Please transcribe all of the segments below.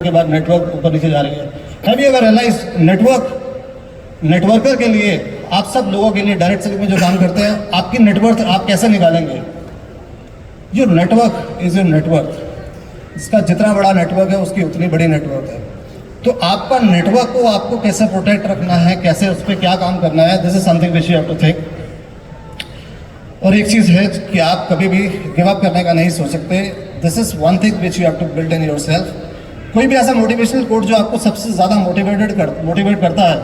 के बाद नेटवर्क ऊपर नीचे जा रही है। Have you ever realise networker के लिए, आप सब लोगों के लिए डायरेक्ट सेलिंग में जो काम करते हैं, आपकी नेटवर्थ आप कैसे निकालेंगे? Your network is your network. इसका जितना बड़ा नेटवर्क है उसकी उतनी बड़ी नेटवर्क है। तो आपका नेटवर्क को आपको कैसे प्रोटेक्ट रखना है, कैसे उस पर क्या काम करना है, this is something which you have to think. और एक चीज़ है कि आप कभी भी गिव अप करने का नहीं सोच सकते। This is one thing which you have to build in your self. कोई भी ऐसा मोटिवेशनल कोट जो आपको सबसे ज़्यादा मोटिवेट करता है,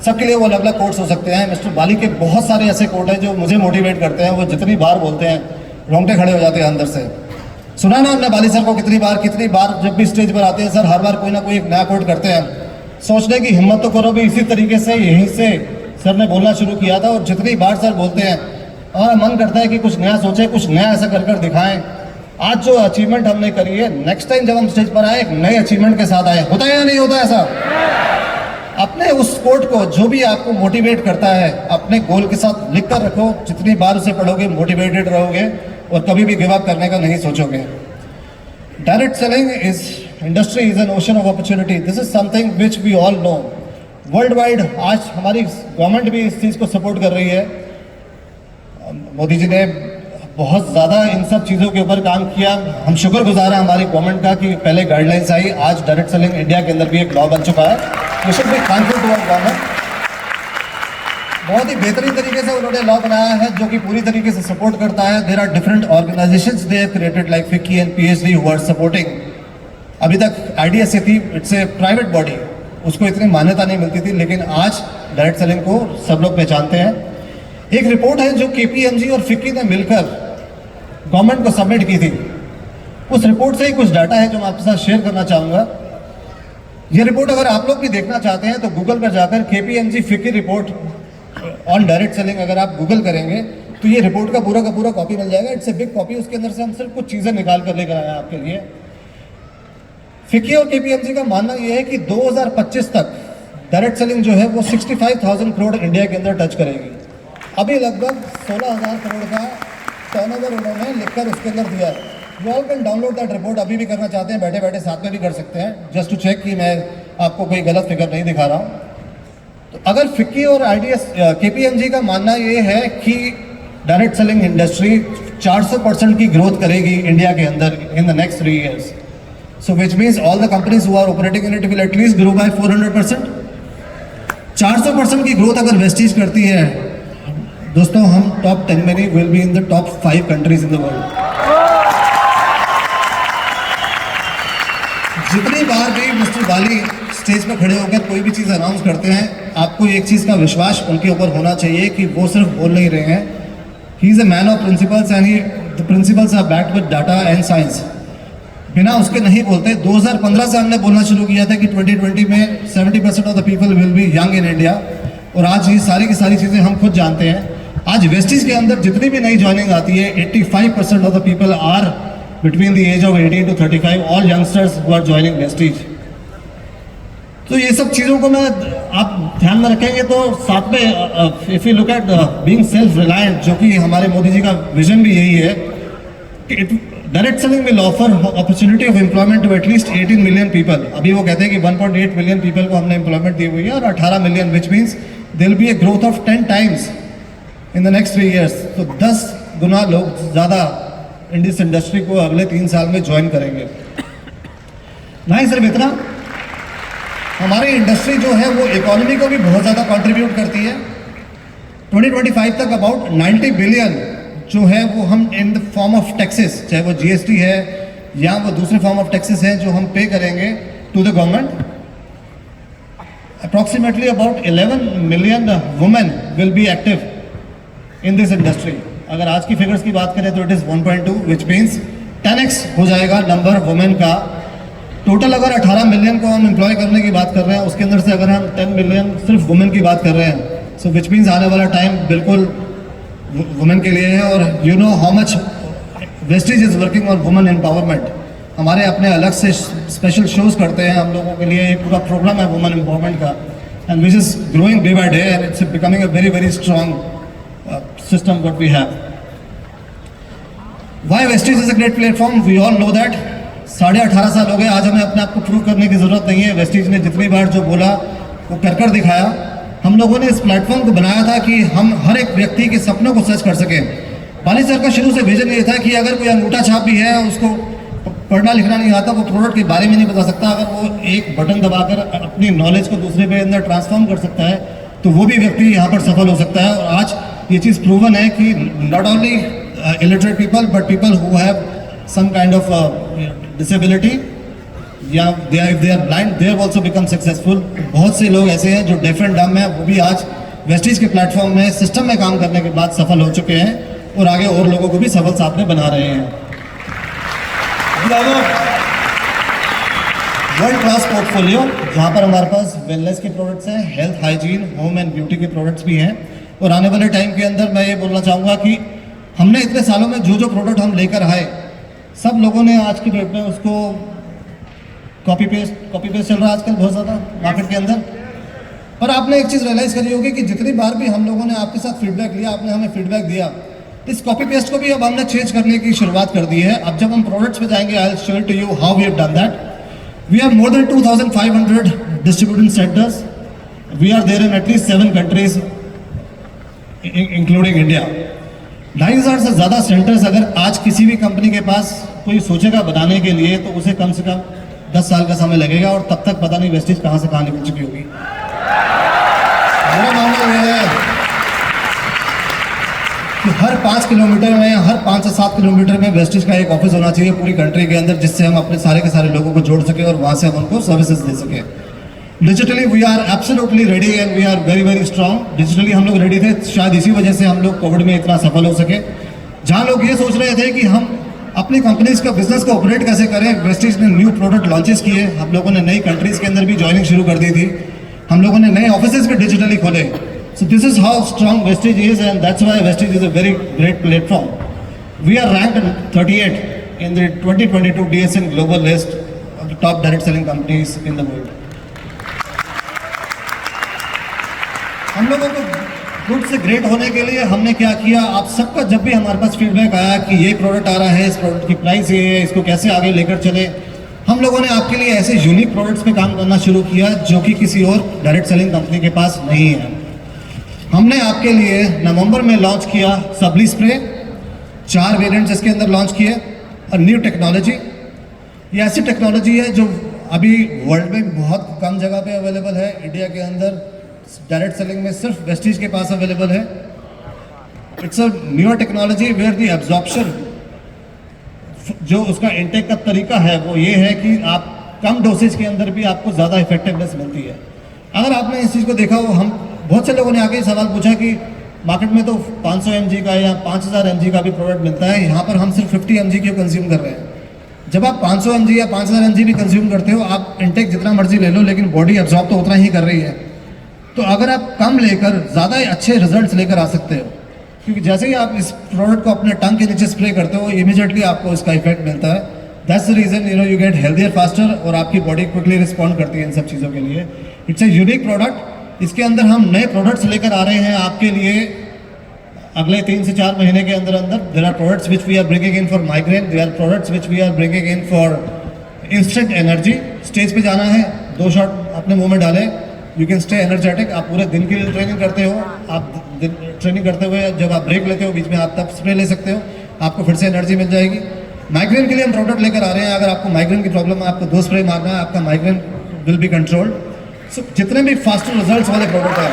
सबके लिए वो अलग अलग कोट्स हो सकते हैं। मिस्टर बाली के बहुत सारे ऐसे कोट हैं जो मुझे मोटिवेट करते हैं। वो जितनी बार बोलते हैं रोंगटे खड़े हो जाते हैं अंदर से। सुना ना हमने बाली सर को कितनी बार जब भी स्टेज पर आते हैं सर हर बार कोई ना कोई एक नया कोट करते हैं। सोचने की हिम्मत तो करो भी। इसी तरीके से यहीं से सर ने बोलना शुरू किया था और जितनी बार सर बोलते हैं हमारा मन करता है कि कुछ नया सोचें, कुछ नया ऐसा कर दिखाएं। आज जो अचीवमेंट हमने करी है, नेक्स्ट टाइम जब हम स्टेज पर आए एक नए अचीवमेंट के साथ आए। होता है या नहीं होता ऐसा? अपने उस कोट को जो भी आपको मोटिवेट करता है अपने गोल के साथ लिख कर रखो। जितनी बार उसे पढ़ोगे मोटिवेटेड रहोगे और कभी भी गिव अप करने का नहीं सोचोगे। Direct selling is industry is an ocean of opportunity. This is something which we all know. World wide आज हमारी गवर्नमेंट भी इस चीज़ को सपोर्ट कर रही है। मोदी जी ने बहुत ज़्यादा इन सब चीज़ों के ऊपर काम किया। हम शुक्रगुजार हैं हमारी गवर्नमेंट का कि पहले गाइडलाइंस आई, आज डायरेक्ट सेलिंग इंडिया के अंदर भी एक लॉ बन चुका है। We should be thankful to our government. बहुत ही बेहतरीन तरीके से उन्होंने लॉ बनाया है जो कि पूरी तरीके से सपोर्ट करता है। There are different organisations they have created like FICCI and PHD who are supporting. अभी तक आईडीएसए थी, इट्स ए प्राइवेट बॉडी, उसको इतनी मान्यता नहीं मिलती थी, लेकिन आज डायरेक्ट सेलिंग को सब लोग पहचानते हैं। एक रिपोर्ट है जो केपीएमजी और फिक्की ने मिलकर गवर्नमेंट को सबमिट की थी। उस रिपोर्ट से ही कुछ डाटा है जो मैं आपके साथ शेयर करना चाहूँगा। ये रिपोर्ट अगर आप लोग भी देखना चाहते हैं तो गूगल पर जाकर KPMG FICCI report on direct selling अगर आप गूगल करेंगे तो ये रिपोर्ट का पूरा कॉपी मिल जाएगा। It's a big copy. उसके अंदर से हम सिर्फ कुछ चीज़ें निकाल कर लेकर आए हैं आपके लिए। फिक्की और केपीएमजी का मानना यह है कि 2025 तक डायरेक्ट सेलिंग जो है वो 65,000 करोड़ इंडिया के अंदर टच करेगी। अभी लगभग 16,000 करोड़ का टर्नओवर उन्होंने लिखकर उसके अंदर दिया है। You all can download that report. अभी भी करना चाहते हैं बैठे बैठे साथ में भी कर सकते हैं, जस्ट टू चेक कि मैं आपको कोई गलत फिगर नहीं दिखा रहा हूँ। तो अगर फिक्की और आईडीएस केपीएमजी का मानना ये है कि डायरेक्ट सेलिंग इंडस्ट्री 400% की ग्रोथ करेगी इंडिया के अंदर in the next 3 years। So which means all the companies who are operating in it will at least grow by 400%। 400% की ग्रोथ अगर वेस्टीज करती है दोस्तों, हम टॉप 10 में नहीं, will be in the top 5 countries in the world. जितनी बार भी मिस्टर बाली स्टेज पर खड़े होकर कोई भी चीज़ अनाउंस करते हैं, आपको एक चीज़ का विश्वास उनके ऊपर होना चाहिए कि वो सिर्फ बोल नहीं रहे हैं। He is a man of principles and the principles are backed with data and science. बिना उसके नहीं बोलते। 2015 से हमने बोलना शुरू किया था कि 2020 में 70% of the people will be young in India, और आज ये सारी की सारी चीज़ें हम खुद जानते हैं। आज वेस्टीज के अंदर जितनी भी नई ज्वाइनिंग आती है 85% of the people are between the age of 18 to 35, all youngsters who are joining Vestige. तो ये सब चीज़ों को मैं आप ध्यान में रखेंगे तो साथ में if you look at being self reliant, जो कि हमारे मोदी जी का विजन भी यही है कि direct selling will offer opportunity of employment to at least 18 million people. अभी वो कहते हैं कि 1.8 मिलियन पीपल को हमने एम्प्लॉयमेंट दी हुई है और 18 million, which means there will be a growth of 10 times in the next 3 years। तो 10 गुना लोग ज़्यादा इस इंडस्ट्री को अगले 3 साल में ज्वाइन करेंगे। नहीं सिर्फ इतना, हमारी इंडस्ट्री जो है वो इकोनॉमी को भी बहुत ज़्यादा कंट्रीब्यूट करती है। 2025 तक अबाउट 90 बिलियन जो है वो हम in the form of taxes, चाहे वो जीएसटी है या वो दूसरे फॉर्म ऑफ टैक्सेस हैं जो हम पे करेंगे to the government. Approximately about 11 million women will be active in this industry. अगर आज की फिगर्स की बात करें तो it is 1.2, which means 10x हो जाएगा नंबर वुमेन का। टोटल अगर 18 मिलियन को हम एम्प्लॉय करने की बात कर रहे हैं, उसके अंदर से अगर हम 10 मिलियन सिर्फ वुमेन की बात कर रहे हैं, सो विच मीन्स आने वाला टाइम बिल्कुल वुमेन के लिए है। और you know how much Vestige is working on women empowerment. हमारे अपने अलग से स्पेशल शोज करते हैं हम लोगों के लिए, एक पूरा प्रोग्राम है वुमेन एम्पावरमेंट का, and which is growing day by day and it's becoming a very very strong system what we have. Why Vestige is a great platform? We all know that 18.5 साल हो गए, आज हमें अपने आप को प्रूव करने की ज़रूरत नहीं है। वेस्टीज ने जितनी बार जो बोला वो कर दिखाया। हम लोगों ने इस प्लेटफॉर्म को बनाया था कि हम हर एक व्यक्ति के सपनों को सच कर सकें। बाली सर का शुरू से विजन ये था कि अगर कोई अंगूठा छाप भी है, उसको पढ़ना लिखना नहीं आता, वो प्रोडक्ट के बारे में नहीं बता सकता, अगर वो एक बटन दबाकर अपनी नॉलेज को दूसरे पे अंदर ट्रांसफॉर्म कर सकता है, तो वो भी व्यक्ति यहाँ पर सफल हो सकता है। और आज ये चीज़ प्रूवन है कि not only illiterate people but people who have some kind of disability या they are blind, they have also become successful. बहुत से लोग ऐसे हैं जो डेफ एंड डम है, वो भी आज वेस्टीज के प्लेटफॉर्म में सिस्टम में काम करने के बाद सफल हो चुके हैं और आगे और लोगों को भी सफल साथ में बना रहे हैं। वर्ल्ड क्लास पोर्टफोलियो, जहाँ पर हमारे पास वेलनेस के प्रोडक्ट्स हैं, health, hygiene, home and beauty के प्रोडक्ट्स भी हैं। और आने वाले टाइम के अंदर मैं ये बोलना चाहूँगा कि हमने इतने सालों में जो प्रोडक्ट हम लेकर आए, सब लोगों ने आज की डेट में उसको कॉपी पेस्ट चल रहा है आजकल बहुत ज़्यादा मार्केट के अंदर। पर आपने एक चीज़ रियलाइज़ करी होगी कि जितनी बार भी हम लोगों ने आपके साथ फीडबैक लिया, आपने हमें फीडबैक दिया, इस कॉपी पेस्ट को भी अब हमने चेंज करने की शुरुआत कर दी है। अब जब हम प्रोडक्ट्स पे जाएंगे, I will show to you how we have done that. We have more than 2500 distribution centres. We are there in at least 7 countries including India. 2,500 से ज़्यादा सेंटर्स अगर आज किसी भी कंपनी के पास कोई सोचेगा बनाने के लिए, तो उसे कम से कम 10 साल का समय लगेगा और तब तक पता नहीं वेस्टीज कहाँ से कहाँ निकल चुकी होगी। मेरा मानना यह है कि हर 5 किलोमीटर में, हर 5 से 7 किलोमीटर में वेस्टीज का एक ऑफिस होना चाहिए पूरी कंट्री के अंदर, जिससे हम अपने सारे के सारे लोगों को जोड़ सके और वहाँ से हम उनको सर्विसेज दे सके। Digitally we are absolutely ready and we are very very strong. Digitally हम लोग रेडी थे, शायद इसी वजह से हम लोग कोविड में इतना सफल हो सके। जहाँ लोग ये सोच रहे थे कि हम अपनी कंपनीज का बिजनेस को ऑपरेट कैसे करें, वेस्टीज ने न्यू प्रोडक्ट लॉन्चेस किए। हम लोगों ने नई कंट्रीज के अंदर भी ज्वाइनिंग शुरू कर दी थी। हम लोगों ने नए ऑफिसेज भी डिजिटली खोले। So this is how strong Vestige is and that's why Vestige is a very great platform. We are ranked 38 in the 2022 DSN global list of the top direct selling companies in the world. हम लोगों को good से great होने के लिए हमने क्या किया, आप सबका जब भी हमारे पास फीडबैक आया कि ये प्रोडक्ट आ रहा है, इस प्रोडक्ट की प्राइस ये है, इसको कैसे आगे लेकर चले, हम लोगों ने आपके लिए ऐसे यूनिक प्रोडक्ट्स पे काम करना शुरू किया जो कि किसी और डायरेक्ट सेलिंग कंपनी के पास नहीं है। हमने आपके लिए नवंबर में लॉन्च किया सबली स्प्रे, 4 वेरिएंट्स इसके अंदर लॉन्च किए। और न्यू टेक्नोलॉजी, ये ऐसी टेक्नोलॉजी है जो अभी वर्ल्ड में बहुत कम जगह पे अवेलेबल है। इंडिया के अंदर डायरेक्ट सेलिंग में सिर्फ वेस्टीज के पास अवेलेबल है। It's a newer technology where the absorption, जो उसका इंटेक का तरीका है वो ये है कि आप कम डोसेज के अंदर भी आपको ज़्यादा इफेक्टिवनेस मिलती है। अगर आपने इस चीज़ को देखा हो, हम बहुत से लोगों ने आके सवाल पूछा कि मार्केट में तो 500 mg का या 5000 mg का भी प्रोडक्ट मिलता है, यहाँ पर हम सिर्फ 50 mg क्यों कंज्यूम कर रहे हैं। जब आप 500 mg या 5000 mg भी कंज्यूम करते हो, आप इंटेक जितना मर्जी ले लो, लेकिन बॉडी एब्जॉर्ब तो उतना ही कर रही है। तो अगर आप कम लेकर ज़्यादा अच्छे रिजल्ट्स लेकर आ सकते हो, क्योंकि जैसे ही आप इस प्रोडक्ट को अपने टंग के नीचे स्प्रे करते हो, इमीडिएटली आपको इसका इफेक्ट मिलता है। That's the reason you get healthier faster और आपकी बॉडी क्विकली रिस्पॉन्ड करती है इन सब चीज़ों के लिए। It's a unique product. इसके अंदर हम नए प्रोडक्ट्स लेकर आ रहे हैं आपके लिए अगले 3 से 4 महीने के अंदर अंदर। There are products which we are bringing in for migraine, there are products which we are bringing in for instant energy. Stage पे जाना है, 2 शॉट अपने मुंह में डालें, यू कैन स्टे एनर्जेटिक। आप पूरे दिन के लिए ट्रेनिंग करते हो, आप ट्रेनिंग करते हुए जब आप ब्रेक लेते हो बीच में, आप तब स्प्रे ले सकते हो, आपको फिर से एनर्जी मिल जाएगी। माइग्रेन के लिए हम प्रोडक्ट लेकर आ रहे हैं। अगर आपको माइग्रेन की प्रॉब्लम है, आपको 2 स्प्रे मारना है, आपका माइग्रेन विल बी कंट्रोल्ड। सो जितने भी फास्टर रिजल्ट्स वाले प्रोडक्ट हैं,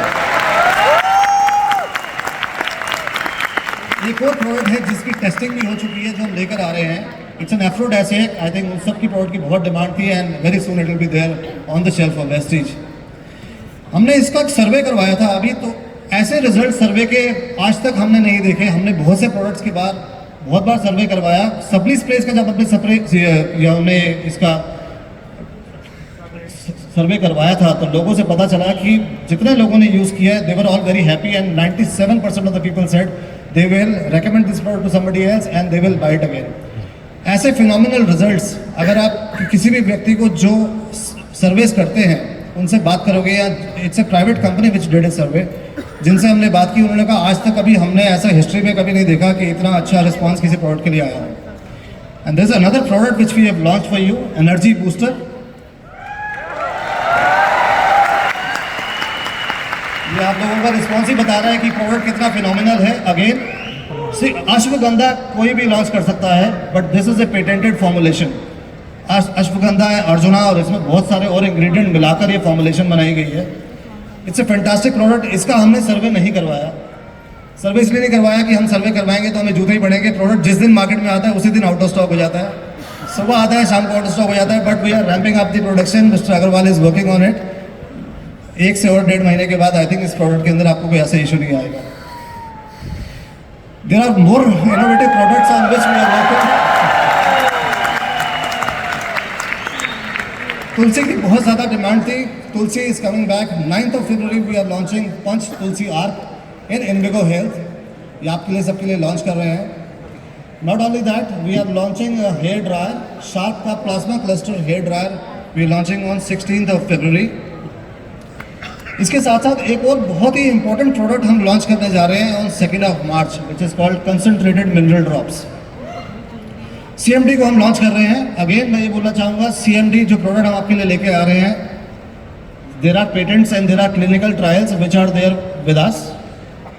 एक और प्रोडक्ट है जिसकी टेस्टिंग भी हो चुकी है जो हम लेकर आ रहे हैं। It's an aphrodisiac. I think उन सब की प्रोडक्ट की बहुत डिमांड थी and very soon it will be there on the shelf of Vestige. हमने इसका सर्वे करवाया था अभी, तो ऐसे रिजल्ट सर्वे के आज तक हमने नहीं देखे। हमने बहुत से प्रोडक्ट्स के बाद बहुत बार सर्वे करवाया। सबली स्प्रेस का जब हमने इसका सर्वे करवाया था, तो लोगों से पता चला कि जितने लोगों ने यूज़ किया है, they were all very happy and 97% of the people said they will recommend this product to somebody else and they will buy it again. ऐसे फिनोमिनल रिजल्ट्स अगर आप किसी भी व्यक्ति को जो सर्वेस करते हैं उनसे बात करोगे, या it's a private company which did a survey, जिनसे हमने बात की, उन्होंने कहा आज तक कभी हमने ऐसा हिस्ट्री में कभी नहीं देखा कि इतना अच्छा रिस्पांस किसी प्रोडक्ट के लिए आया हो। And there's another product which we have launched for you, Energy Booster. ये आप लोगों का रिस्पॉन्स ही बता रहा है कि प्रोडक्ट कितना फिनोमिनल है. अगेन अश्वगंधा कोई भी लॉन्च कर सकता है, but this is a patented formulation. Ashwagandha है, अर्जुना, और इसमें बहुत सारे और इंग्रेडिएंट मिलाकर ये फॉर्मुलेशन बनाई गई है. It's a fantastic product. इसका हमने सर्वे नहीं करवाया. सर्वे इसलिए नहीं करवाया कि हम सर्वे करवाएंगे तो हमें जूते ही पड़ेंगे. प्रोडक्ट जिस दिन मार्केट में आता है उसी दिन आउट ऑफ स्टॉक हो जाता है. सुबह आता है, शाम को आउट ऑफ स्टॉक हो जाता है. But we are ramping up the production. Mister Agarwal is working on it. 1 से और 1.5 महीने के बाद आई थिंक इस प्रोडक्ट के अंदर आपको कोई ऐसा इशू नहीं आएगा. There are more innovative products on which we are working. Tulsi की बहुत ज़्यादा डिमांड थी. Tulsi is coming back. 9th of February we are launching Panch Tulsi Ark in Indigo Health. ये आपके लिए, सबके लिए लॉन्च कर रहे हैं. Not only that, we are launching hair dryer, Sharp का plasma cluster hair dryer. We are launching on 16th of February. इसके साथ साथ एक और बहुत ही इंपॉर्टेंट प्रोडक्ट हम लॉन्च करने जा रहे हैं on 2nd of March, which is called concentrated mineral drops. CMD को हम लॉन्च कर रहे हैं. अगेन मैं ये बोलना चाहूँगा, CMD जो प्रोडक्ट हम आपके लिए लेके आ रहे हैं, there are patents and there are clinical trials which are there with us.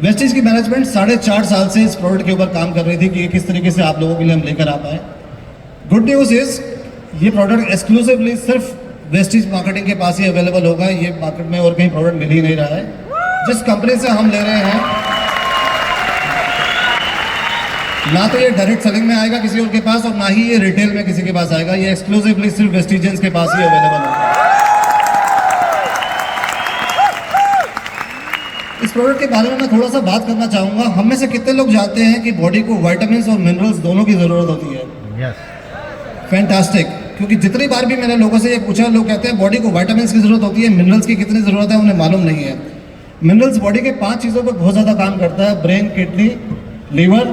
Vestige की मैनेजमेंट 4.5 साल से इस प्रोडक्ट के ऊपर काम कर रही थी कि ये किस तरीके से आप लोगों के लिए हम लेकर आ पाए. गुड न्यूज़ इज ये प्रोडक्ट एक्सक्लूसिवली सिर्फ वेस्टीज मार्केटिंग के पास ही अवेलेबल होगा. ये मार्केट में और कहीं प्रोडक्ट मिल ही नहीं रहा है. जिस कंपनी से हम ले रहे हैं, ना तो ये डायरेक्ट सेलिंग में आएगा किसी और के पास, और ना ही ये रिटेल में किसी के पास आएगा. ये एक्सक्लूसिवली सिर्फ वेस्टीजियंस के पास ही अवेलेबल होगा. इस प्रोडक्ट के बारे में मैं थोड़ा सा बात करना चाहूँगा. हम में से कितने लोग जानते हैं कि बॉडी को विटामिन्स और मिनरल्स दोनों की ज़रूरत होती है? फैंटास्टिक. क्योंकि जितनी बार भी मैंने लोगों से ये पूछा, लोग कहते हैं बॉडी को विटामिन्स की ज़रूरत होती है, मिनरल्स की कितनी ज़रूरत है उन्हें मालूम नहीं है. मिनरल्स बॉडी के 5 चीज़ों पर बहुत ज़्यादा काम करता है: brain, kidney, liver,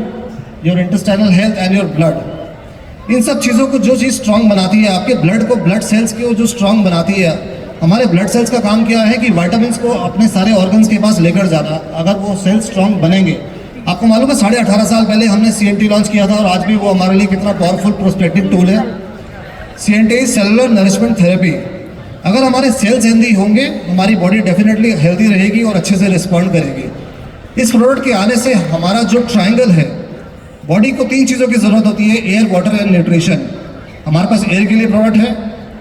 your intestinal health and your blood. इन सब चीज़ों को जो चीज़ स्ट्रांग बनाती है, आपके ब्लड को, ब्लड सेल्स को जो स्ट्रांग बनाती है, हमारे ब्लड सेल्स का काम क्या है कि विटामिन्स को अपने सारे ऑर्गन्स के पास लेकर जाना. अगर वो सेल्स स्ट्रांग बनेंगे, आपको मालूम है 18.5 साल पहले हमने CNT लॉन्च किया था, और आज भी वो हमारे लिए कितना पावरफुल प्रोस्पेक्टिव टूल है. CNT is cellular nourishment therapy. अगर हमारे सेल्स हेल्दी होंगे, हमारी बॉडी डेफिनेटली हेल्दी रहेगी और अच्छे से रिस्पॉन्ड करेगी. इस प्रोडक्ट के आने से हमारा जो ट्रायंगल है, बॉडी को 3 चीज़ों की ज़रूरत होती है: एयर, वाटर एंड न्यूट्रिशन. हमारे पास एयर के लिए प्रोडक्ट है.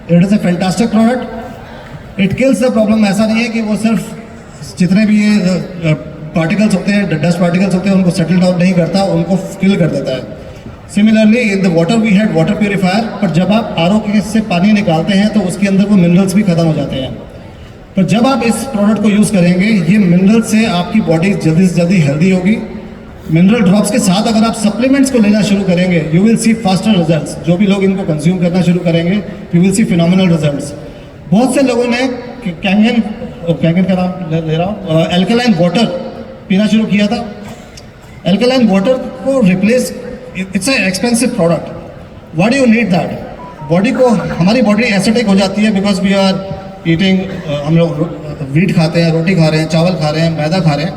It is a fantastic product. It kills the problem. ऐसा नहीं है कि वो सिर्फ जितने भी ये पार्टिकल्स होते हैं, डस्ट पार्टिकल्स होते हैं, उनको सेटल डाउन नहीं करता, उनको किल कर देता है. Similarly in the water we had water purifier. पर जब आप RO के से पानी निकालते हैं तो उसके अंदर वो मिनरल्स भी खत्म हो जाते हैं. पर जब आप इस प्रोडक्ट को यूज़ करेंगे, ये मिनरल से आपकी बॉडी जल्दी से जल्दी हेल्दी होगी. मिनरल ड्रॉप्स के साथ अगर आप सप्लीमेंट्स को लेना शुरू करेंगे, you will see faster results. जो भी लोग इनको कंज्यूम करना शुरू करेंगे, you will see phenomenal results. बहुत से लोगों ने कैंगन का नाम ले रहा हूँ, एल्कलाइन वाटर पीना शुरू किया था. एल्कलाइन वाटर को replace, it's a expensive product. Why do you need that? Body को, हमारी बॉडी एसिडिक हो जाती है बिकॉज वी आर ईटिंग, हम लोग वीट खाते हैं, रोटी खा रहे हैं, चावल खा रहे हैं, मैदा खा रहे हैं.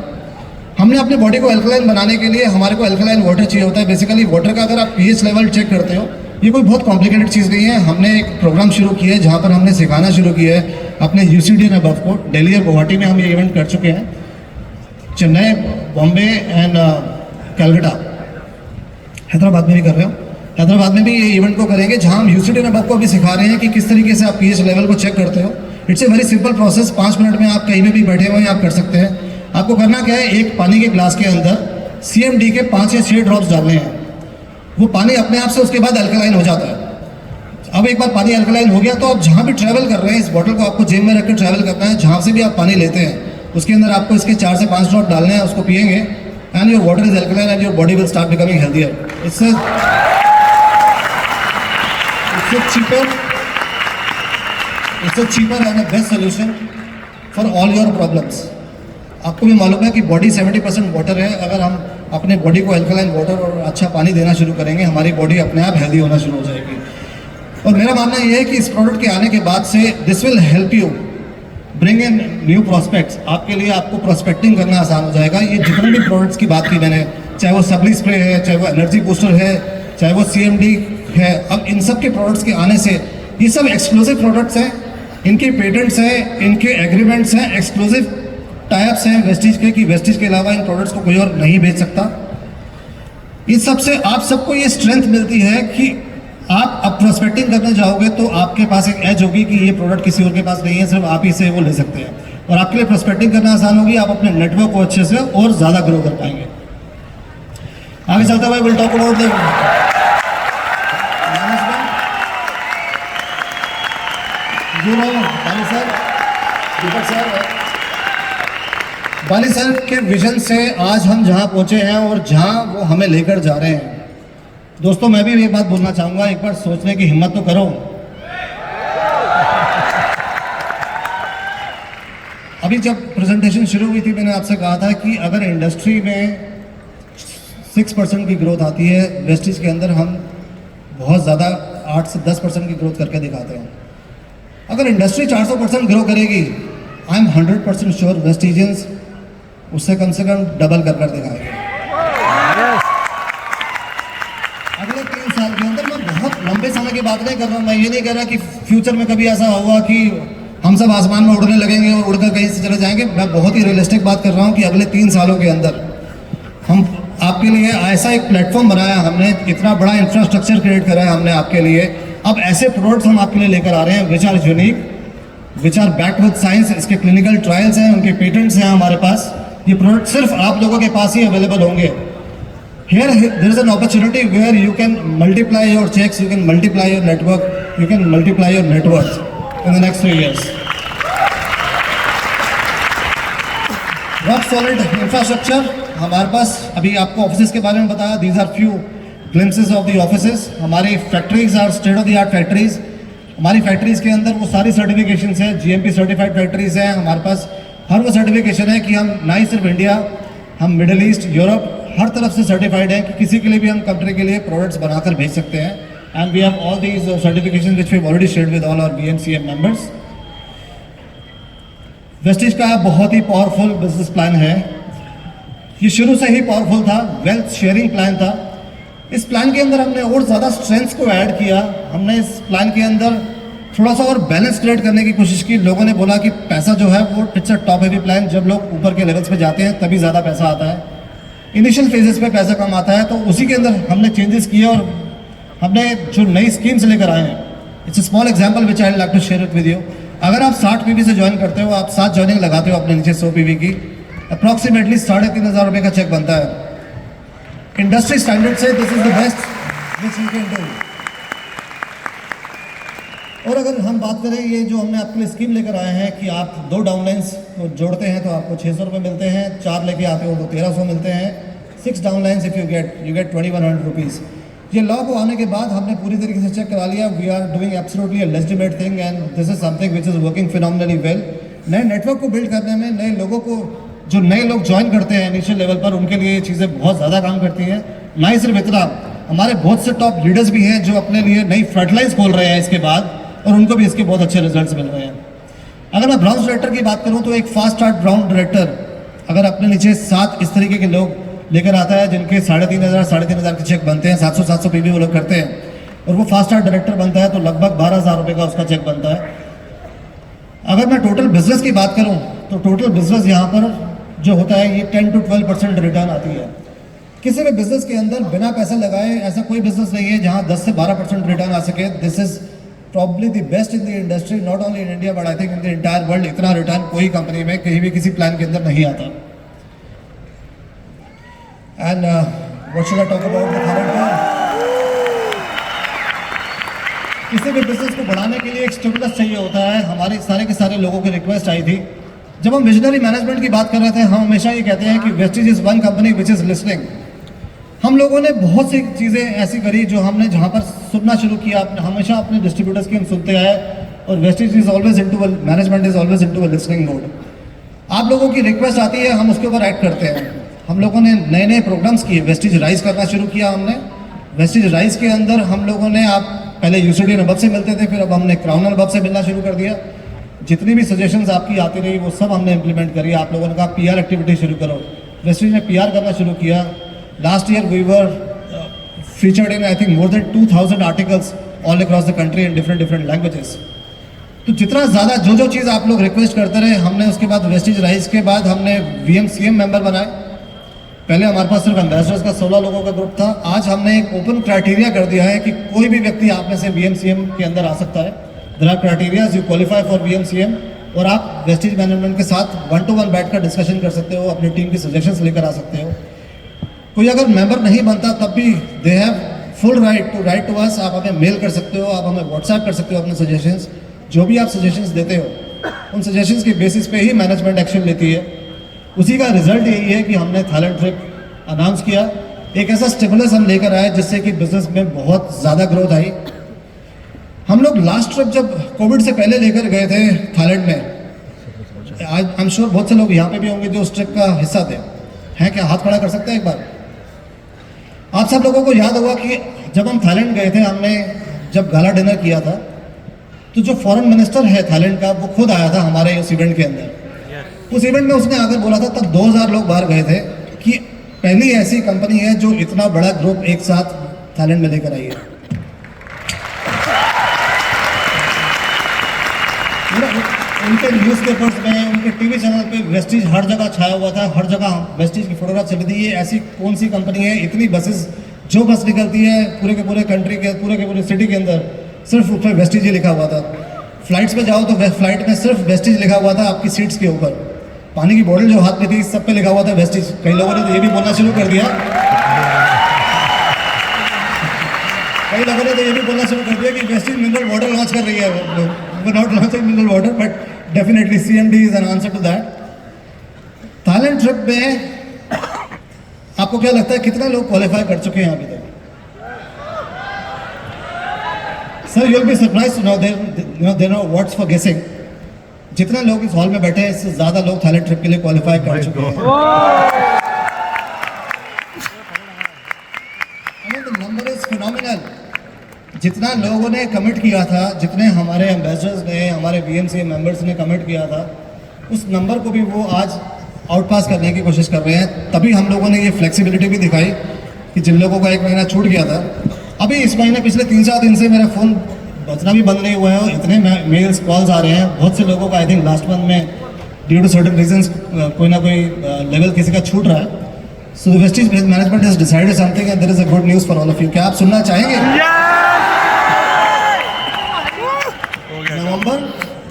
हमने अपनी बॉडी को एल्कलाइन बनाने के लिए हमारे को एल्कलाइन वाटर चाहिए होता है. बेसिकली वाटर का अगर आप pH लेवल चेक करते हो, ये कोई बहुत कॉम्प्लिकेटेड चीज़ नहीं है. हमने एक प्रोग्राम शुरू किया है जहाँ पर हमने सिखाना शुरू किया है अपने UCD एंड अबव को. दिल्ली और गुवाहाटी में हम ये इवेंट कर चुके हैं. चेन्नई, बॉम्बे एंड कलकत्ता, हैदराबाद में भी कर रहे हो. हैदराबाद में भी ये इवेंट को करेंगे जहाँ हम UCD एंड अबव को भी सिखा रहे हैं कि किस तरीके से आप pH लेवल को चेक करते हो. It's a very simple process. 5 minute में आप कहीं में भी बैठे हुए आप कर सकते हैं. आपको करना क्या है, एक पानी के ग्लास के अंदर CMD के 5 या 6 ड्रॉप्स डालने हैं. वो पानी अपने आप से उसके बाद अल्कलाइन हो जाता है. अब एक बार पानी अल्कलाइन हो गया तो आप जहाँ भी ट्रैवल कर रहे हैं, इस बॉटल को आपको जेब में रखकर ट्रैवल करना है. जहाँ से भी आप पानी लेते हैं उसके अंदर आपको इसके 4 से 5 ड्रॉप डालने हैं. उसको पिएंगे and your water is alkaline and your body will start becoming healthier. It's cheaper and a best solution for all your problems. आपको भी मालूम है कि बॉडी 70% वाटर है. अगर हम अपने बॉडी को अल्कलाइन वाटर और अच्छा पानी देना शुरू करेंगे, हमारी बॉडी अपने आप हेल्दी होना शुरू हो जाएगी. और मेरा मानना यह है कि इस प्रोडक्ट के आने के बाद से this will help you bring in new prospects. आपके लिए आपको प्रॉस्पेक्टिंग करना आसान हो जाएगा. ये जितने भी प्रोडक्ट्स की बात की मैंने, चाहे वो सबली स्प्रे है, चाहे वो एनर्जी बूस्टर है, चाहे वो CMD है, अब इन सब के प्रोडक्ट्स के आने से ये सब एक्सक्लूसिव प्रोडक्ट्स हैं, इनके पेटेंट्स हैं, इनके एग्रीमेंट्स हैं, एक्सक्लूसिव टाइप्स हैं वेस्टीज के, कि वेस्टीज के अलावा इन प्रोडक्ट्स को कोई और नहीं बेच सकता। इस सब से आप सबको ये स्ट्रेंथ मिलती है कि आप अब प्रोस्पेक्टिंग करने जाओगे तो आपके पास एक एज होगी कि ये प्रोडक्ट किसी और के पास नहीं है, सिर्फ आप ही से वो ले सकते हैं, और आपके लिए प्रोस्पेक्टिंग करना आसान होगी, आप अपने नेटवर्क को अच्छे से और ज़्यादा ग्रो कर पाएंगे। आगे चलते हुए will talk about the Bali sir, Deepak sir, Bali sir के विजन से आज हम जहां पहुंचे हैं और जहां वो हमें लेकर जा रहे हैं। दोस्तों मैं भी एक बात बोलना चाहूंगा, एक बार सोचने की हिम्मत तो करो। अभी जब प्रेजेंटेशन शुरू हुई थी मैंने आपसे कहा था कि अगर इंडस्ट्री में 6% की ग्रोथ आती है, वेस्टीज के अंदर हम बहुत ज़्यादा 8 से 10% की ग्रोथ करके दिखाते हैं। अगर इंडस्ट्री 400% ग्रो करेगी, आई एम 100% श्योर वेस्टीजियंस उससे कम से कम डबल कर दिखाएंगे। अगले 3 साल के अंदर, मैं बहुत लंबे समय की बात नहीं कर रहा हूँ, मैं ये नहीं कह रहा कि फ्यूचर में कभी ऐसा होगा कि हम सब आसमान में उड़ने लगेंगे और उड़कर कहीं से चले जाएंगे। मैं बहुत ही रियलिस्टिक बात कर रहा हूँ कि अगले 3 सालों के अंदर हम आपके लिए ऐसा एक प्लेटफॉर्म बनाया हमने, इतना बड़ा इंफ्रास्ट्रक्चर क्रिएट करा है हमने आपके लिए। अब ऐसे प्रोडक्ट्स हम आपके लिए लेकर आ रहे हैं which are unique, which are backed with science, इसके क्लिनिकल ट्रायल्स हैं, उनके पेटेंट्स हैं हमारे पास। ये प्रोडक्ट सिर्फ आप लोगों के पास ही अवेलेबल होंगे। Here there is an opportunity where you can multiply your checks, you can multiply your network, you can multiply your net worth in the next 3 years. Rock solid infrastructure हमारे पास, अभी आपको offices के बारे में बताया, these are few glimpses of the offices। हमारी factories are state of the art factories. हमारी factories के अंदर वो सारी सर्टिफिकेशंस हैं, GMP सर्टिफाइड फैक्ट्रीज हैं हमारे पास। हर वो सर्टिफिकेशन है कि हम ना ही सिर्फ इंडिया, हम मिडिल ईस्ट, यूरोप, हर तरफ से सर्टिफाइड है कि किसी के लिए भी हम कंट्री के लिए प्रोडक्ट्स बनाकर भेज सकते हैं। And we have all these certification which we have already shared with all our BMCM members. Vestige का बहुत ही पावरफुल बिजनेस प्लान है, ये शुरू से ही पावरफुल था, वेल्थ शेयरिंग प्लान था। इस प्लान के अंदर हमने और ज़्यादा स्ट्रेंथ्स को ऐड किया। हमने इस प्लान के अंदर थोड़ा सा और बैलेंस क्रिएट करने की कोशिश की। लोगों ने बोला कि पैसा जो है वो it's a top heavy plan, जब लोग ऊपर के लेवल्स पे जाते हैं तभी ज़्यादा पैसा आता है, इनिशियल फेजेस पे पैसा कम आता है। तो उसी के अंदर हमने चेंजेस किए और हमने जो नई स्कीम्स लेकर आए हैं, it's a small example which I like to share it with you. अगर आप 60 PV से ज्वाइन करते हो, आप 7 ज्वाइनिंग लगाते हो अपने नीचे 100 PV की, अप्रॉक्सीमेटली 3,500 रुपये का चेक बनता है। इंडस्ट्री स्टैंडर्ड से this is the best which you can do. और अगर हम बात करें, ये जो हमने आपके लिए स्कीम लेकर आए हैं कि आप 2 डाउनलाइंस को जोड़ते हैं तो आपको 600 रुपये मिलते हैं, 4 लेके आते हो तो 1300 मिलते हैं, 6 downlines if you get 2100 rupees. ये लॉ को आने के बाद हमने पूरी तरीके से चेक करा लिया, we are doing absolutely a legitimate thing and this is something which is working phenomenally well. नए नेटवर्क को बिल्ड करने में, नए लोगों को, जो नए लोग ज्वाइन करते हैं इनिशियल लेवल पर, उनके लिए ये चीज़ें बहुत ज़्यादा काम करती हैं। ना ही सिर्फ इतना, हमारे बहुत से टॉप लीडर्स भी हैं जो अपने लिए नई फ्रंटलाइंस खोल रहे हैं इसके बाद, और उनको भी इसके बहुत अच्छे रिजल्ट्स मिल रहे हैं। अगर मैं ब्राउन डायरेक्टर की बात करूं तो एक फास्ट स्टार्ट ब्राउन डायरेक्टर अगर अपने नीचे 7 इस तरीके के लोग लेकर आता है जिनके 3,500 के चेक बनते हैं, 700 PV वो लोग करते हैं, और वो फास्ट स्टार्ट डायरेक्टर बनता है तो लगभग 12,000 रुपये का उसका चेक बनता है। अगर मैं टोटल बिजनेस की बात करूं तो टोटल बिजनेस यहाँ पर जो होता है ये 10 to 12% रिटर्न आती है। किसी भी बिजनेस के अंदर बिना पैसे लगाए ऐसा कोई बिजनेस नहीं है जहाँ 10 से 12% रिटर्न आ सके। This is probably the best in the industry, not only in India but I think in the entire world। इतना रिटर्न कोई कंपनी में कहीं भी किसी प्लान के अंदर नहीं आता। And what should I talk about the current one? किसी भी बिजनेस को बढ़ाने के लिए एक स्टिमुलस चाहिए होता है। हमारे सारे के सारे लोगों की रिक्वेस्ट आई थी, जब हम विजनरी मैनेजमेंट की बात कर रहे थे, हम हमेशा ये कहते हैं कि Vestige is one company which is listening. हम लोगों ने बहुत सी चीज़ें ऐसी करी जो हमने जहाँ पर सुनना शुरू किया, हमेशा अपने डिस्ट्रीब्यूटर्स की हम सुनते आए, और Vestige is always into management is always into a listening mode. आप लोगों की रिक्वेस्ट आती है, हम उसके ऊपर एक्ट करते हैं। हम लोगों ने नए नए प्रोग्राम्स किए, वेस्टीज राइज करना शुरू किया हमने। वेस्टीज राइज के अंदर हम लोगों ने, आप पहले UCD नबब से मिलते थे, फिर अब हमने क्राउन नबब से मिलना शुरू कर दिया। जितनी भी सजेशंस आपकी आती रही वो सब हमने इम्प्लीमेंट करी। आप लोगों ने कहा PR एक्टिविटी शुरू करो, वेस्टीज ने PR करना शुरू किया। Last year we were featured in I think more than 2,000 articles all across the country in different languages. तो जितना ज़्यादा जो चीज़ आप लोग रिक्वेस्ट करते रहे, हमने उसके बाद वेस्टिज राइज के बाद हमने VMCM मेंबर बनाए। पहले हमारे पास सिर्फ एम्बेसडर्स का 16 लोगों का ग्रुप था। आज हमने एक ओपन क्राइटेरिया कर दिया है कि कोई भी व्यक्ति आप में से VMCM के अंदर आ सकता है। There are criterias, you qualify for VMCM, और आप वेस्टिज मैनेजमेंट के साथ 1-to-1 बैठकर डिस्कशन कर सकते हो, अपनी टीम की सजेशंस लेकर आ सकते हो। कोई अगर मेंबर नहीं बनता तब भी they have full right to us. आप हमें मेल कर सकते हो, आप हमें व्हाट्सएप कर सकते हो अपने सजेशंस। जो भी आप सजेशंस देते हो उन सजेशंस की बेसिस पे ही मैनेजमेंट एक्शन लेती है। उसी का रिजल्ट यही है कि हमने थाईलैंड ट्रिप अनाउंस किया। एक ऐसा स्टिमुलस हम लेकर आए जिससे कि बिजनेस में बहुत ज़्यादा ग्रोथ आई। हम लोग लास्ट ट्रिप जब कोविड से पहले लेकर गए थे थाईलैंड में, आज आई एम श्योर बहुत से लोग यहाँ पे भी होंगे जो उस ट्रिप का हिस्सा थे। हैं क्या? हाथ खड़ा कर सकते हैं एक बार। आप सब लोगों को याद होगा कि जब हम थाईलैंड गए थे, हमने जब गाला डिनर किया था, तो जो फॉरेन मिनिस्टर है थाईलैंड का वो खुद आया था हमारे उस इवेंट के अंदर। उस इवेंट में उसने आकर बोला था, तब 2000 लोग बाहर गए थे, कि पहली ऐसी कंपनी है जो इतना बड़ा ग्रुप एक साथ थाईलैंड में लेकर आई है। उनके न्यूज़पेपर्स में, उनके टीवी चैनल पे वेस्टिज हर जगह छाया हुआ था, हर जगह वेस्टिज की फोटोग्राफ चली थी। ये ऐसी कौन सी कंपनी है, इतनी बसेस, जो बस निकलती है पूरे के पूरे कंट्री के पूरे सिटी के अंदर, सिर्फ ऊपर वेस्टिज ही लिखा हुआ था। फ्लाइट्स पे जाओ तो फ्लाइट में सिर्फ वेस्टिज लिखा हुआ था आपकी सीट्स के ऊपर। पानी की बोतल जो हाथ में थी सब पे लिखा हुआ था वेस्टिज। कई लोगों ने तो ये भी बोलना शुरू कर दिया, कि वेस्टिज मिनरल वाटर लॉन्च कर रही है। Not launching mineral water, but definitely CMD is an answer to that. Thailand trip में आपको क्या लगता है कितने लोग क्वालिफाई कर चुके हैं अभी तक? Sir, you will be surprised to know there no words for guessing. जितने लोग इस हॉल में बैठे हैं, इससे ज्यादा लोग थाईलैंड ट्रिप के लिए क्वालिफाई कर चुके हैं। The number is phenomenal. जितना लोगों ने कमिट किया था, जितने हमारे एम्बेसडर्स ने, हमारे VMCM मेंबर्स ने कमिट किया था, उस नंबर को भी वो आज आउटपास करने की कोशिश कर रहे हैं। तभी हम लोगों ने ये फ्लेक्सिबिलिटी भी दिखाई कि जिन लोगों का 1 महीना छूट गया था, अभी इस महीने पिछले 3-4 दिन से मेरा फ़ोन बजना भी बंद नहीं हुआ है और इतने मेल्स कॉल्स आ रहे हैं। बहुत से लोगों का आई थिंक लास्ट मंथ में ड्यू टू सर्टेन रीजंस कोई ना कोई लेवल किसी का छूट रहा है। So the Vestige management has decided something and there is a good news for all of you. क्या आप सुनना चाहेंगे? नवंबर,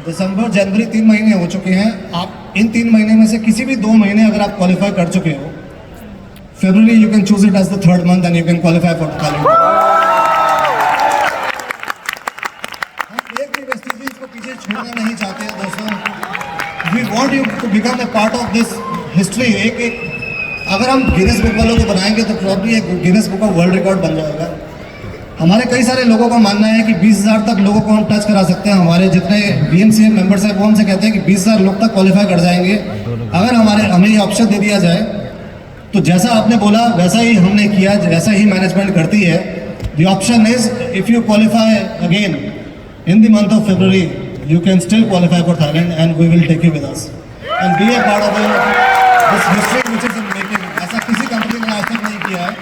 दिसंबर, जनवरी 3 महीने हो चुके हैं। आप इन 3 महीने में से किसी भी 2 महीने अगर आप क्वालिफाई कर चुके हो, February you can choose it as the 3rd month and you can qualify for Thailand. हम एक भी वेस्टिजेस को पीछे छोड़ना नहीं चाहते हैं दोस्तों। We want you to become a part of this history. एक अगर हम गिनेस बुक वालों को बनाएंगे तो प्रॉब्ली एक Guinness book of world record बन जाएगा। हमारे कई सारे लोगों का मानना है कि 20,000 तक लोगों को हम टच करा सकते हैं। हमारे जितने VMCM मेंबर्स हैं वो हमसे कहते हैं कि 20,000 लोग तक क्वालिफाई कर जाएंगे अगर हमें ये ऑप्शन दे दिया जाए। तो जैसा आपने बोला वैसा ही हमने किया, जैसा ही मैनेजमेंट करती है। The option is if you qualify again in the month of February, you can still qualify for Thailand and we will take you with us and be a part of this history which is in making. ऐसा किसी company ने आज तक नहीं किया है।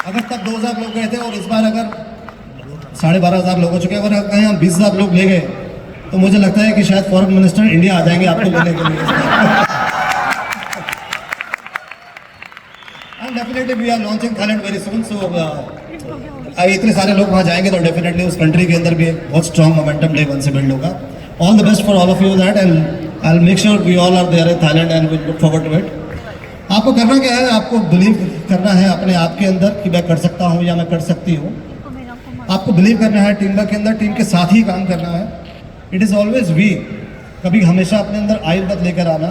अगर तब 2,000 लोग गए थे और इस बार अगर 12,500 लोग हो चुके हैं, अगर कहीं हम 20,000 लोग ले गए तो मुझे लगता है कि शायद फॉरेन मिनिस्टर इंडिया आ जाएंगे आपको लेने के लिए। And definitely we are launching Thailand very soon, so इतने सारे लोग वहाँ जाएंगे तो डेफिनेटली उस कंट्री के अंदर भी एक बहुत स्ट्रॉन्ग मोमेंटम डे 1 से बिल्ड होगा। All the best for all of you that and I will make sure we all are there in Thailand and we look forward to it. आपको करना क्या है? आपको बिलीव करना है अपने आप के अंदर कि मैं कर सकता हूँ या मैं कर सकती हूँ। आपको बिलीव करना है टीम वर्क के अंदर, टीम के साथ ही काम करना है। इट इज़ ऑलवेज वी, कभी हमेशा अपने अंदर आई मत लेकर आना।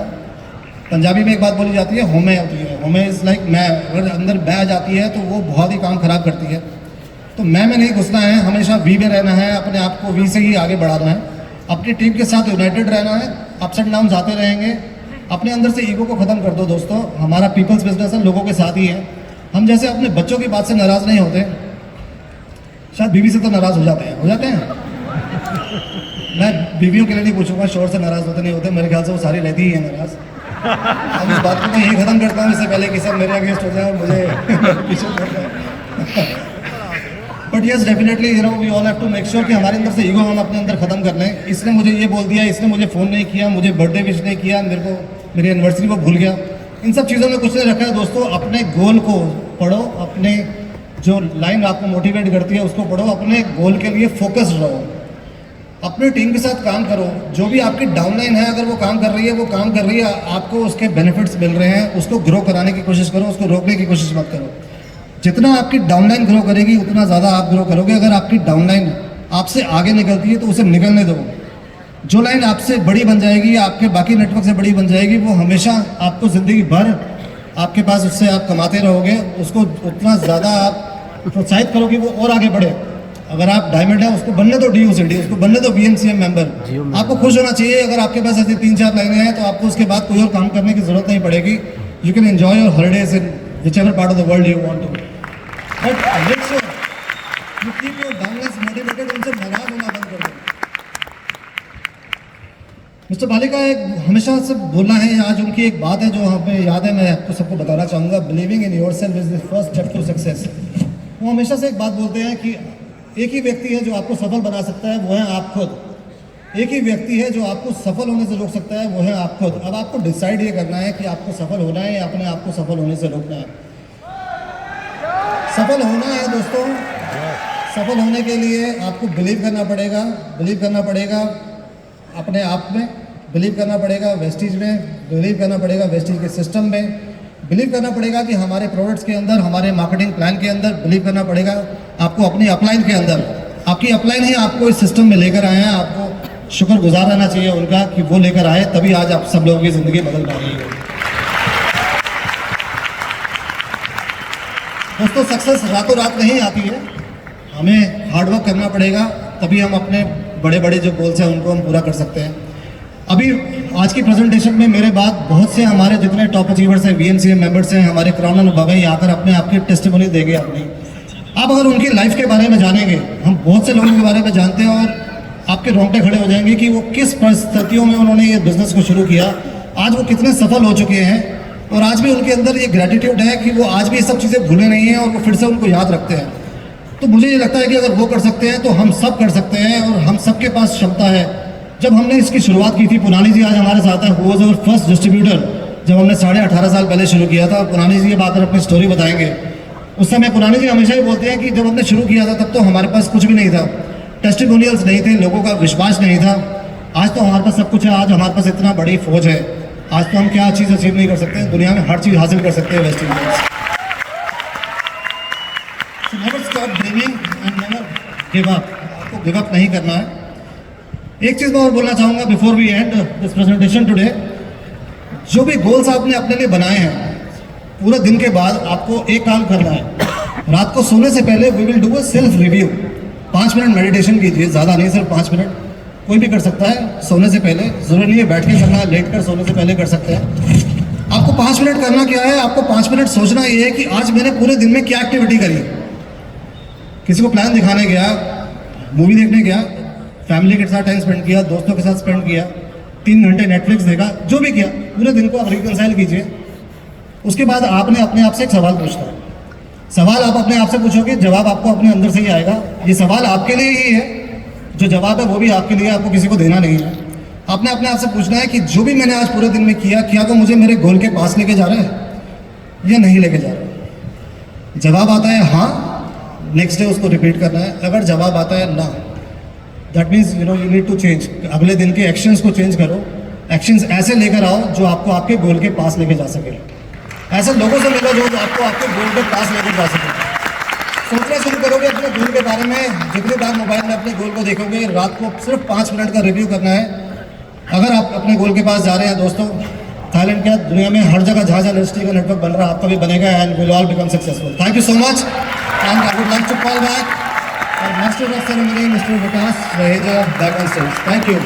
पंजाबी में एक बात बोली जाती है, होमे होती है। होमे इज़ लाइक मैं, अगर अंदर मैं आ जाती है तो वो बहुत ही काम खराब करती है। तो मैं में नहीं घुसना है, हमेशा वी में रहना है, अपने आप को वी से ही आगे बढ़ाना है, अपनी टीम के साथ यूनाइटेड रहना है। अप्स एंड डाउन्स आते रहेंगे, अपने अंदर से ईगो को ख़त्म कर दो दोस्तों। हमारा पीपल्स बिजनेस है, लोगों के साथ ही है। हम जैसे अपने बच्चों की बात से नाराज़ नहीं होते, शायद बीवी से तो नाराज़ हो जाते हैं। मैं बीवियों के लिए नहीं पूछूंगा शोर से नाराज़ होते नहीं होते, मेरे ख्याल से वो सारी रहती ही है नाराज़। अब इस बात को मैं यही ख़त्म करता हूँ इससे पहले कि सब मेरे अगेंस्ट हो जाए और मुझे पीछे कर जाए। But yes definitely you know we all have to make sure कि हमारे अंदर से ईगो हम अपने अंदर खत्म कर लें। इसने मुझे ये बोल दिया, इसने मुझे फ़ोन नहीं किया, मुझे बर्थडे विश नहीं किया, मेरे को मेरी एनिवर्सरी को भूल गया, इन सब चीज़ों में कुछ नहीं रखा है दोस्तों। अपने गोल को पढ़ो, अपने जो लाइन आपको मोटिवेट करती है उसको पढ़ो, अपने गोल के लिए फोकस्ड रहो, अपने टीम के साथ काम करो। जो भी आपकी डाउनलाइन है अगर वो काम कर रही है, वो काम कर रही है, आपको उसके बेनिफिट्स मिल रहे हैं, उसको ग्रो कराने की कोशिश करो, उसको रोकने की कोशिश मत करो। जितना आपकी डाउनलाइन ग्रो करेगी उतना ज़्यादा आप ग्रो करोगे। अगर आपकी डाउनलाइन आपसे आगे निकलती है तो उसे निकलने दो। जो लाइन आपसे बड़ी बन जाएगी, आपके बाकी नेटवर्क से बड़ी बन जाएगी, वो हमेशा आपको ज़िंदगी भर आपके पास उससे आप कमाते रहोगे। उसको उतना ज़्यादा आप प्रोत्साहित करो कि वो और आगे बढ़े। अगर आप डायमंड है उसको बनने दो DOCD, उसको बनने दो BNCM मेंबर। आपको खुश होना चाहिए। अगर आपके पास ऐसी 3-4 लाइनें हैं तो आपको उसके बाद कोई और काम करने की जरूरत नहीं पड़ेगी। You can enjoy your holidays in whichever part of the world you want to. But make sure you keep your downlines motivated. उनसे नाराज होना बंद कर दो। मिस्टर बाली का एक हमेशा से बोलना है, आज उनकी एक बात है जो हमें याद है, मैं आपको सबको बताना चाहूँगा। Believing in yourself is the first step to success. वो हमेशा से एक बात बोलते हैं कि एक ही व्यक्ति है जो आपको सफल बना सकता है, वो है आप खुद। एक ही व्यक्ति है जो आपको सफल होने से रोक सकता है, वो है आप खुद। अब आपको डिसाइड ये करना है कि आपको सफल होना है या अपने आप को सफल होने से रोकना है। सफल होना है दोस्तों, सफल होने के लिए आपको बिलीव करना पड़ेगा। बिलीव करना पड़ेगा अपने आप में, बिलीव करना पड़ेगा वेस्टीज में, बिलीव करना पड़ेगा वेस्टीज के सिस्टम में, बिलीव करना पड़ेगा कि हमारे प्रोडक्ट्स के अंदर, हमारे मार्केटिंग प्लान के अंदर, बिलीव करना पड़ेगा आपको अपनी अपलाइन के अंदर। आपकी अपलाइन ही आपको इस सिस्टम में लेकर आए हैं। आपको शुक्रगुजार रहना चाहिए उनका कि वो लेकर आए, तभी आज आप सब लोगों की ज़िंदगी बदल पा रही है। दोस्तों सक्सेस रातों रात नहीं आती है, हमें हार्डवर्क करना पड़ेगा, तभी हम अपने बड़े बड़े जो गोल्स हैं उनको हम पूरा कर सकते हैं। अभी आज की प्रेजेंटेशन में मेरे बाद बहुत से हमारे जितने टॉप अचीवर्स हैं, BNCM मेंबर्स हैं, हमारे क्राउन अनुभव हैं, आकर अपने आपकी टेस्टिमोनी देंगे अपनी। आप अगर उनकी लाइफ के बारे में जानेंगे, हम बहुत से लोगों के बारे में जानते हैं और आपके रोंगटे खड़े हो जाएंगे कि वो किस परिस्थितियों में उन्होंने ये बिजनेस को शुरू किया, आज वो कितने सफल हो चुके हैं और आज भी उनके अंदर ये ग्रेटिट्यूड है कि वो आज भी ये सब चीज़ें भूले नहीं हैं और वो फिर से उनको याद रखते हैं। तो मुझे ये लगता है कि अगर वो कर सकते हैं तो हम सब कर सकते हैं और हम सबके पास क्षमता है। जब हमने इसकी शुरुआत की थी, पुरानी जी आज हमारे साथ है, who was our first distributor, जब हमने 18.5 साल पहले शुरू किया था। पुरानी जी ये बात अपनी स्टोरी बताएंगे। उस समय पुरानी जी हमेशा ही बोलते हैं कि जब हमने शुरू किया था तब तो हमारे पास कुछ भी नहीं था, टेस्टिमोनियल्स नहीं थे, लोगों का विश्वास नहीं था। आज तो हमारे पास सब कुछ है, आज हमारे पास इतना बड़ी फौज है। आज तो हम क्या चीज़ अचीव नहीं कर सकते, दुनिया में हर चीज़ हासिल कर सकते हैं West Indies. So never stop dreaming and never give up. आपको गिव अप नहीं करना है। एक चीज़ मैं और बोलना चाहूँगा before we end this presentation today. जो भी गोल्स आपने अपने लिए बनाए हैं, पूरे दिन के बाद आपको एक काम करना है। रात को सोने से पहले we will do a self review. 5 minute meditation कीजिए, ज़्यादा नहीं, सिर्फ 5 मिनट। कोई भी कर सकता है सोने से पहले, जरूरी नहीं है बैठ के करना है, लेट कर सोने से पहले कर सकते हैं। आपको 5 मिनट करना क्या है, आपको 5 मिनट सोचना ये है कि आज मैंने पूरे दिन में क्या एक्टिविटी करी। किसी को प्लान दिखाने गया, मूवी देखने गया, फैमिली के साथ टाइम स्पेंड किया, दोस्तों के साथ स्पेंड किया, 3 घंटे नेटफ्लिक्स देखा, जो भी किया, पूरे दिन को आप रिकंसाइल कीजिए। उसके बाद आपने अपने आप से एक सवाल पूछना है। सवाल आप अपने आप से पूछोगे, जवाब आपको अपने अंदर से ही आएगा। ये सवाल आपके लिए ही है, जो जवाब है वो भी आपके लिए, आपको किसी को देना नहीं है। आपने अपने आप से पूछना है कि जो भी मैंने आज पूरे दिन में किया, क्या वो मुझे मेरे गोल के पास लेके जा रहा है या नहीं लेके जा रहा है। जवाब आता है हाँ, नेक्स्ट डे उसको रिपीट करना है। अगर जवाब आता है ना, that means you need to change. अगले दिन के एक्शंस को चेंज करो, एक्शंस ऐसे लेकर आओ जो आपको आपके गोल के पास लेके जा सके। ऐसे लोगों से मिलो जो आपको आपके गोल के पास लेके जा सके। सोचना शुरू करोगे अपने गोल के बारे में। जितनी बार मोबाइल में अपने गोल को देखोगे, रात को सिर्फ 5 मिनट का रिव्यू करना है। अगर आप अपने गोल के पास जा रहे हैं दोस्तों, थाईलैंड क्या दुनिया में हर जगह जहाँ जहाँ इंडस्ट्री का नेटवर्क बन रहा है, आपका भी बनेगा and will all become successful. Thank you so much and I would like to call back our master of ceremony Mr Vikas Raheja back on stage. Thank you.